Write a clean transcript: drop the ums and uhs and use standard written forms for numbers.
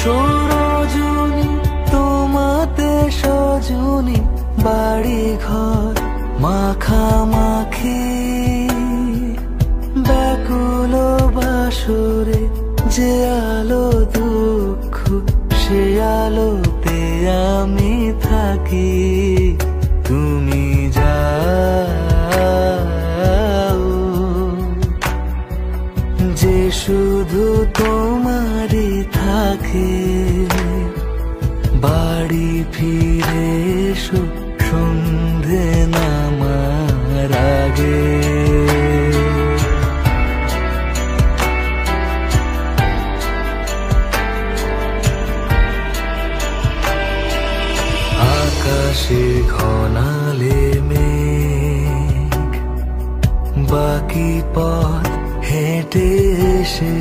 সরজনী তোমাতে সজনী বাড়ি ঘর মাখামাখি ব্যাকুল বাসরে যে আলো দুঃখ সে আলোতে আমি থাকি। তুমি যাও যে শুধু তোমারই থাকে, বাড়ি ফিরে এসো সন্ধে নামার আগে। আকাশে ঘনালে মেঘ বাকি পথ হেঁটে এসে